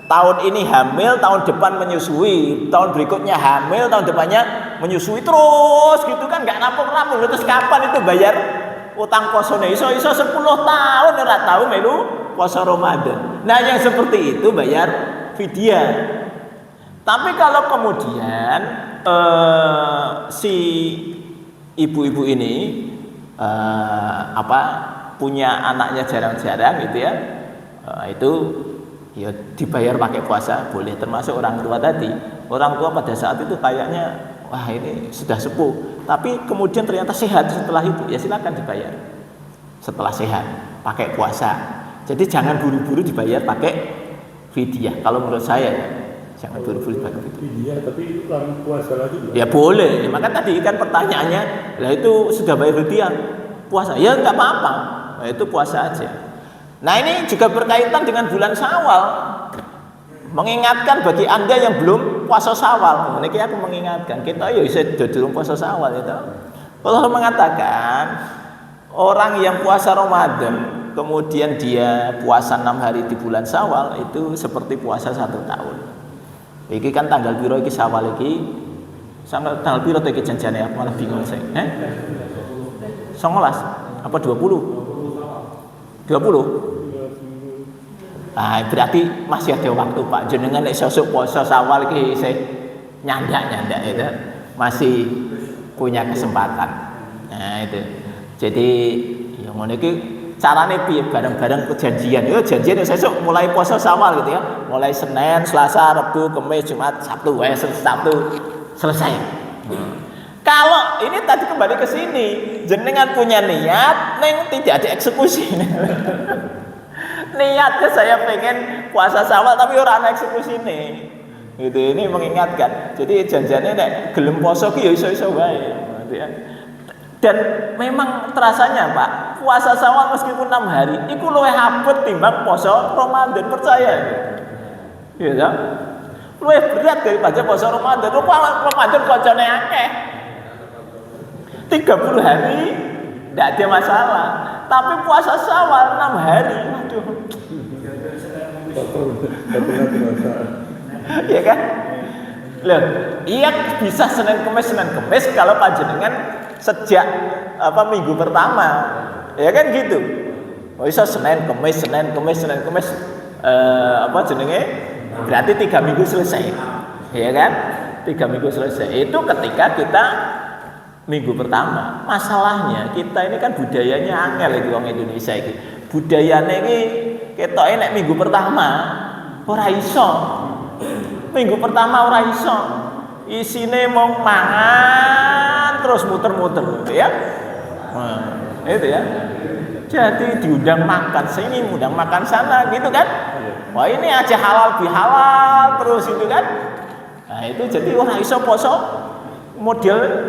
tahun ini hamil, tahun depan menyusui, tahun berikutnya hamil, tahun depannya menyusui terus gitu kan nggak rampung-rampung. Terus kapan itu bayar utang posone? Iso 10 tahun ora tahu melu puasa Ramadan. Nah, yang seperti itu bayar fidyah. Tapi kalau kemudian si ibu-ibu ini punya anaknya jarang-jarang gitu ya, itu ya dibayar pakai puasa boleh, termasuk orang tua tadi. Orang tua pada saat itu kayaknya wah ini sudah sepuh, tapi kemudian ternyata sehat setelah itu, ya silakan dibayar setelah sehat pakai puasa. Jadi jangan buru-buru dibayar pakai fidyah. Kalau menurut saya ya, jangan buru-buru pakai fidyah. Tapi orang puasa lagi ya boleh. Ya, maka tadi kan pertanyaannya, lah itu sudah bayar fidyah puasa? Ya nggak apa-apa. Nah, itu puasa aja. Nah, ini juga berkaitan dengan bulan Syawal. Mengingatkan bagi Anda yang belum puasa Syawal. Ini aku mengingatkan kita ya bisa durung puasa Syawal itu. Allah mengatakan orang yang puasa Ramadan kemudian dia puasa 6 hari di bulan Syawal itu seperti puasa 1 tahun. Iki kan tanggal piro iki Syawal iki? Tanggal piro iki janjane aku malah bingung sih. 19 apa 20? 20? Ah, berarti masih ada waktu Pak. Jenengan nek sesuk puasa Syawal iki isih nyandak-nyandak itu masih punya kesempatan. Nah, itu. Jadi ya ngono iki carane piye bareng-bareng janjian. Yo janjian sesuk mulai puasa Syawal gitu ya. Mulai Senin, Selasa, Rabu, Kamis, Jumat, Sabtu, Sabtu selesai. Kalau ini tadi kembali ke sini, jenengan punya niat, neng tidak ada eksekusi. Niatnya saya pengen puasa Syawal tapi orang eksekusi nih. Gitu, ini mengingatkan. Jadi janjiannya nek gelem poso ki ya iso-iso wae. Dan memang terasanya Pak, puasa Syawal meskipun 6 hari, iku luwih abot timbang poso Ramadan, percaya. Iya ya. Luwih berat daripada poso Ramadan. Ramadan kancane akeh. 30 hari tidak ada masalah, tapi puasa Syawal 6 hari, waduh. Iya kan? Loh, iya bisa Senin Kemis kalau panjenengan sejak minggu pertama, ya kan gitu. Oh bisa Senin Kemis, berarti 3 minggu selesai, ya kan? 3 minggu selesai. Itu ketika kita minggu pertama. Masalahnya kita ini kan budayanya angel iki wong Indonesia iki. Budayane iki ketoke nek minggu pertama ora iso. Minggu pertama ora iso. Isine mau mangan terus muter-muter ya. Nah, itu ya. Jadi diundang makan sini, undang makan sana gitu kan. Wah, ini aja halal bihalal terus itu kan. Nah, itu jadi ora iso poso model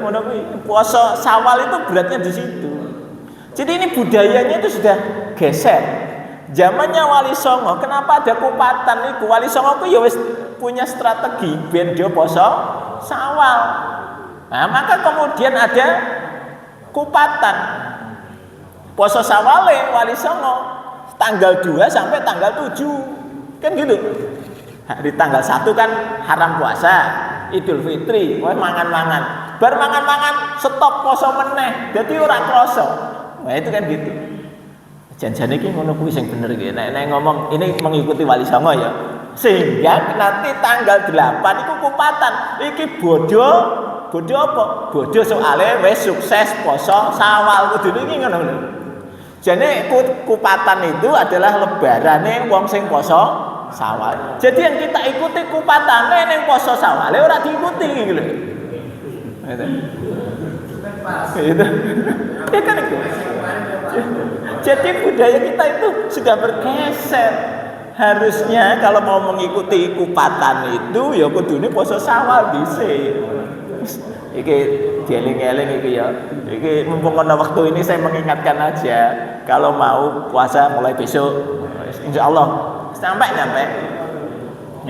puasa Syawal itu beratnya di situ. Jadi ini budayanya itu sudah geser. Zamannya Wali Songo, kenapa ada kupatan itu? Wali Songo itu ya wis punya strategi ben dia poso Syawal. Nah, maka kemudian ada kupatan. Poso Syawale Wali Songo tanggal 2 sampai tanggal 7. Kan gitu. Di tanggal 1 kan haram puasa, Idul Fitri, wah mangan-mangan. Bar mangan-mangan stop poso meneh. Dadi ora krasa. Nah, itu kan gitu. Janjane iki ngono kuwi sing bener iki. Nek ngomong ini mengikuti Wali Songo ya. Sehingga nanti tanggal 8 iku kupatan. Iki bodoh apa? Bodoh soalnya wis sukses poso Syawal kudune iki ngono. Jadi kupatan itu adalah lebarane wong sing poso Syawal. Jadi yang kita ikuti kupatane ning poso Syawal ora diikuti gitu lho. Itu. Ya kan itu. Jadi budaya kita itu sudah bergeser. Harusnya kalau mau mengikuti kupatan itu ya kudune poso Syawal dhisik. Iki dieling-eling iki ya. Iki mumpung ana waktu ini saya mengingatkan aja. Kalau mau puasa mulai besok insyaallah sampai nyampe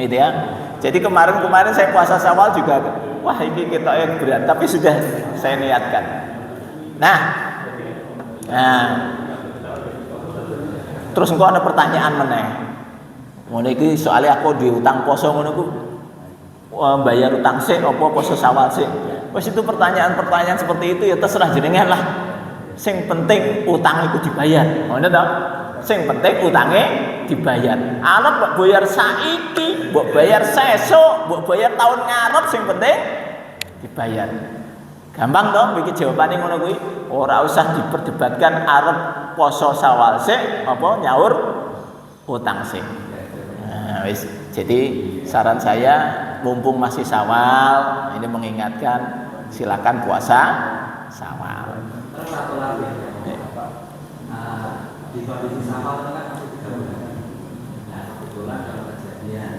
gitu ya. Jadi kemarin saya puasa Syawal juga wah ini kita yang berat tapi sudah saya niatkan. Nah terus engko ada pertanyaan meneh. Ngono iki soalnya aku duwe utang poso ngono ku bayar utang sik apa poso Syawal sik. Wes itu pertanyaan-pertanyaan seperti itu ya terserah jenengan lah. Sing penting utang itu dibayar. Ngono to? Sing penting utangnya dibayar. Arep mbok bayar saiki, mbok bayar sesuk, mbok bayar tahun ngarep, sing penting dibayar. Gampang toh iki jawabane ngono kuwi. Ora usah diperdebatkan arep poso Syawal sik apa nyaur utang sik. Nah, wis. Jadi saran saya mumpung masih Syawal, ini mengingatkan silakan puasa Syawal. Terus satu lagi di kondisi Syawal itu kan masih 3 bulan. Nah kebetulan kalau kejadian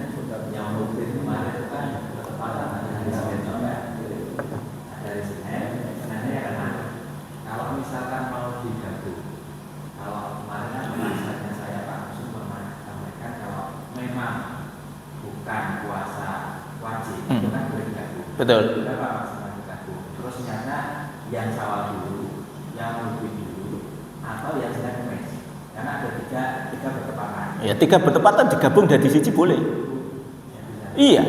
yang mungkin kemarin itu kan bertepatan hari Senin sampai hari Seninnya kan. Kalau misalkan mau digabung, kalau kemarin kan biasanya saya Pak Musuh pernah sampaikan kalau memang bukan puasa wajib, itu kan boleh digabung. Betul. Berapa maksimal digabung? Terus ternyata yang Syawal dulu, yang Mulki dulu, atau yang Senin Kamis. Karena ada tiga bertepatan. Ya 3 bertepatan digabung dari siji boleh. Iya.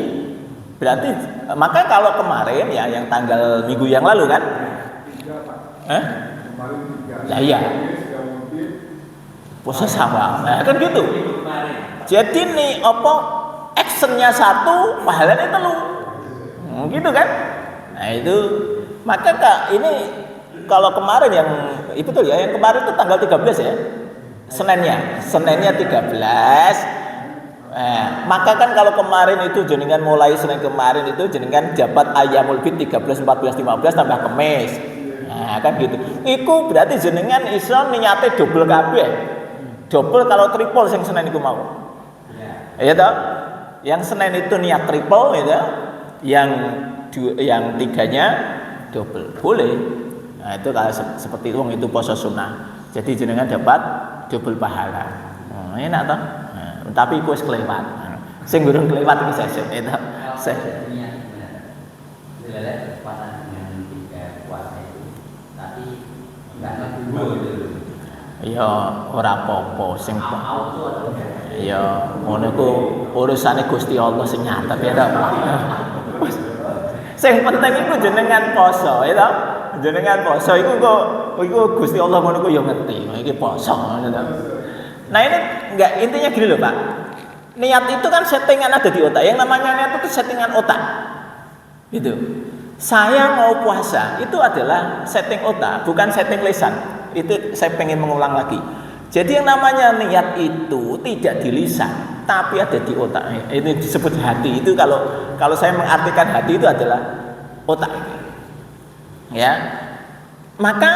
Berarti maka kalau kemarin ya yang tanggal minggu yang lalu kan? Lah iya. Puasa Syawal. Nah, kan gitu. Jadi nih apa actionnya 1, pahalanya 3. Gitu kan? Nah, itu maka Kak ini kalau kemarin yang itu tuh ya yang kemarin itu tanggal 13 ya. Seninnya 13. Maka kan kalau kemarin itu jenengan mulai Senin kemarin itu jenengan jabat Ayyamul Bid 13, 14, 15 tambah Kamis. Nah, kan gitu. Iku berarti jenengan iso niate double kabeh. Double kalau triple sing Senin iku mau. Ya toh? Yang Senin itu niat triple ya. Yang 3-nya double. Boleh. Nah, itu kalau seperti itu poso sunnah. Jadi jenengan dapat double pahala. Enak toh? Tapi iku wis kelewat. Sing durung kelewat iki sesuk itu. Dileleh kesempatan dengan 3 puasa itu. Tapi enggak ngeguru gitu. Ya ora apa-apa sing ya ngono ku urusane Gusti Allah sing nyatet ya toh. Sing penting iku jenengan poso ya toh. Jenengan poso iku kok Gusti Allah ngono ku ya ngerti. Iki poso ngono toh. Nah ini enggak intinya gini loh Pak. Niat itu kan settingan ada di otak. Yang namanya niat itu settingan otak. Gitu. Saya mau puasa itu adalah setting otak, bukan setting lisan. Itu saya pengen mengulang lagi. Jadi yang namanya niat itu tidak di lisan, tapi ada di otak. Ini disebut hati. Itu kalau saya mengartikan hati itu adalah otak. Ya. Maka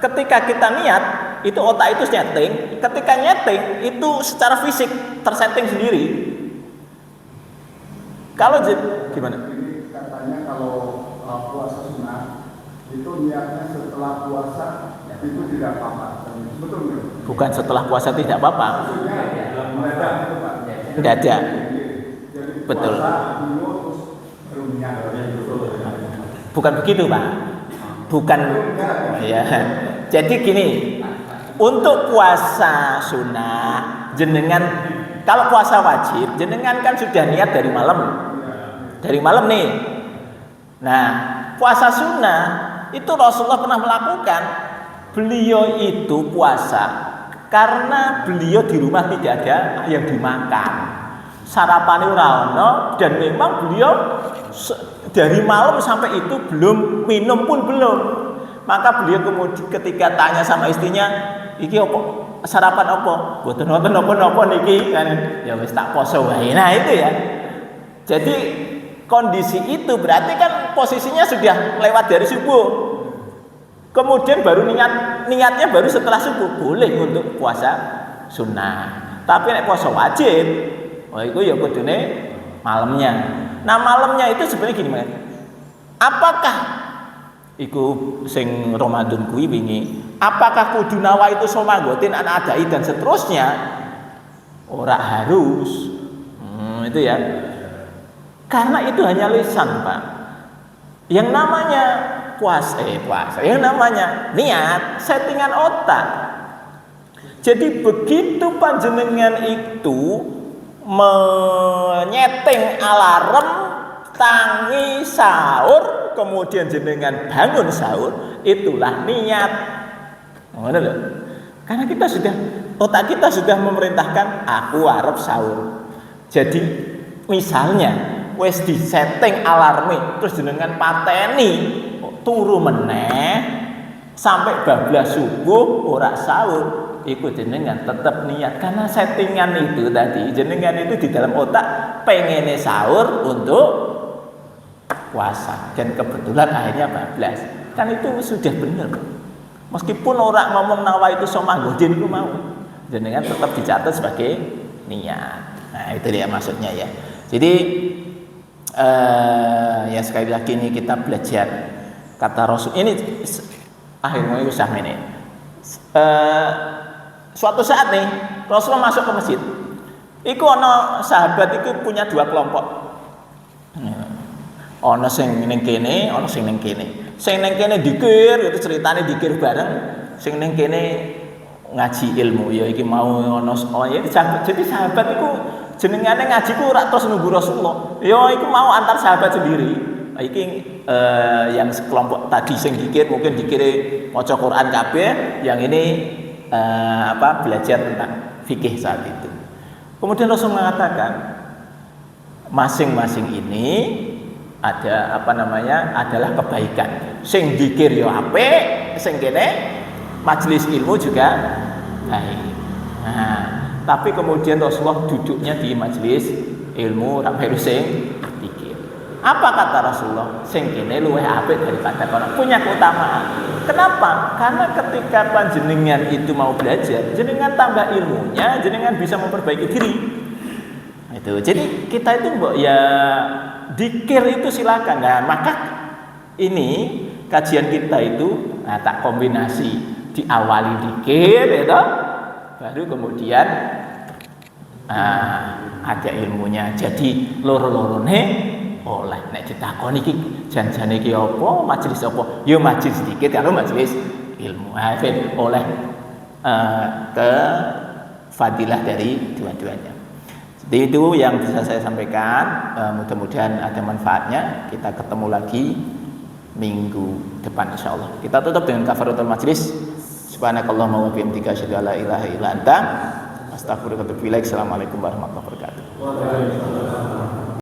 ketika kita niat itu otak itu nyeting, ketika nyeting itu secara fisik tersetting sendiri. Kalau gimana? Ini katanya kalau puasa sunnah itu niatnya setelah puasa itu tidak apa-apa. Betul nggak? Bukan setelah puasa tidak apa-apa. Maksudnya mendadak itu Pak. Tidak ada. Jadi Betul. puasa dulu terus baru niat. Bukan begitu Pak. Bukan. Ya. Jadi gini. Untuk puasa sunnah jenengan kalau puasa wajib jenengan kan sudah niat dari malam. Dari malam nih. Nah, puasa sunnah itu Rasulullah pernah melakukan. Beliau itu puasa karena beliau di rumah tidak ada yang dimakan. Sarapan ora ono dan memang beliau dari malam sampai itu belum minum pun belum. Maka beliau kemudian ketika tanya sama istrinya, "Iki apa? Sarapan apa?" "Mboten wonten napa-napa niki." Kan ya wis tak poso wae. Nah, itu ya. Jadi kondisi itu berarti kan posisinya sudah lewat dari subuh. Kemudian baru niatnya baru setelah subuh boleh untuk puasa sunnah. Tapi nek puasa wajib, wah itu ya kudune malamnya. Nah malamnya itu sebenarnya gini Mas. Apakah iku sing Ramadan kuwi wingi, apakah kudu nawa itu somanggotin anak adai dan seterusnya? Ora harus. Itu ya. Karena itu hanya lisan, Pak. Yang namanya puasa, yang namanya niat, settingan otak. Jadi begitu panjenengan itu menyeting alarm tangi sahur kemudian jenengan bangun sahur, itulah niat. Ngono lho. Karena otak kita sudah memerintahkan aku arep sahur. Jadi misalnya wis di setting alarme terus jenengan pateni turu meneh sampai bablas subuh ora sahur, iku jenengan tetap niat karena settingan itu tadi jenengan itu di dalam otak pengennya sahur untuk puasa dan kebetulan akhirnya bablas, kan itu sudah benar. Meskipun orang ngomong nawa itu somanggodin itu mau, jenengan tetap dicatat sebagai niat. Nah itu dia maksudnya ya. Jadi ya sekali lagi ini kita belajar kata Rasul ini akhirnya usah ini. Suatu saat nih Rasulullah masuk ke masjid. Iku ono sahabat itu punya dua kelompok. Ono sing ning kene, ono sing ning kene. Sing ning kene dikir, itu ceritane dikir bareng. Sing ning kene ngaji ilmu ya iki mau ono ya jadi sahabat iku jenengane ngaji ku ora terus nunggu Rasulullah. Ya iku mau antar sahabat sendiri. Iki yang sekelompok tadi sing dikir mungkin dikire maca Quran kabeh, yang ini belajar tentang fikih saat itu. Kemudian Rasul mengatakan masing-masing ini ada adalah kebaikan. Sing dikir yo apik, sing kene majelis ilmu juga baik. Nah, tapi kemudian Rasulullah duduknya di majelis ilmu ra melu sing dikir. Apa kata Rasulullah? Sing kene luwih apik daripada kono, punya keutamaan. Kenapa? Karena ketika panjenengan itu mau belajar, jenengan tambah ilmunya, jenengan bisa memperbaiki diri. Itu. Jadi kita itu ya dikir itu silakan. Nah, maka ini kajian kita itu tak kombinasi diawali dikir ya, baru kemudian ada ilmunya. Jadi loro-lorone oleh nek ditakoni iki jan-jane iki apa, majelis apa? Ya majelis dikir karo majelis ilmu. Oleh ke fadilah dari dua-duanya. Jadi itu yang bisa saya sampaikan, mudah-mudahan ada manfaatnya. Kita ketemu lagi minggu depan insyaallah. Kita tutup dengan kafaratul majlis. Subhanakallahumma wa bihamdika asyhadu an la ilaha illa anta astaghfiruka wa atubu ilaik. Assalamualaikum warahmatullahi wabarakatuh.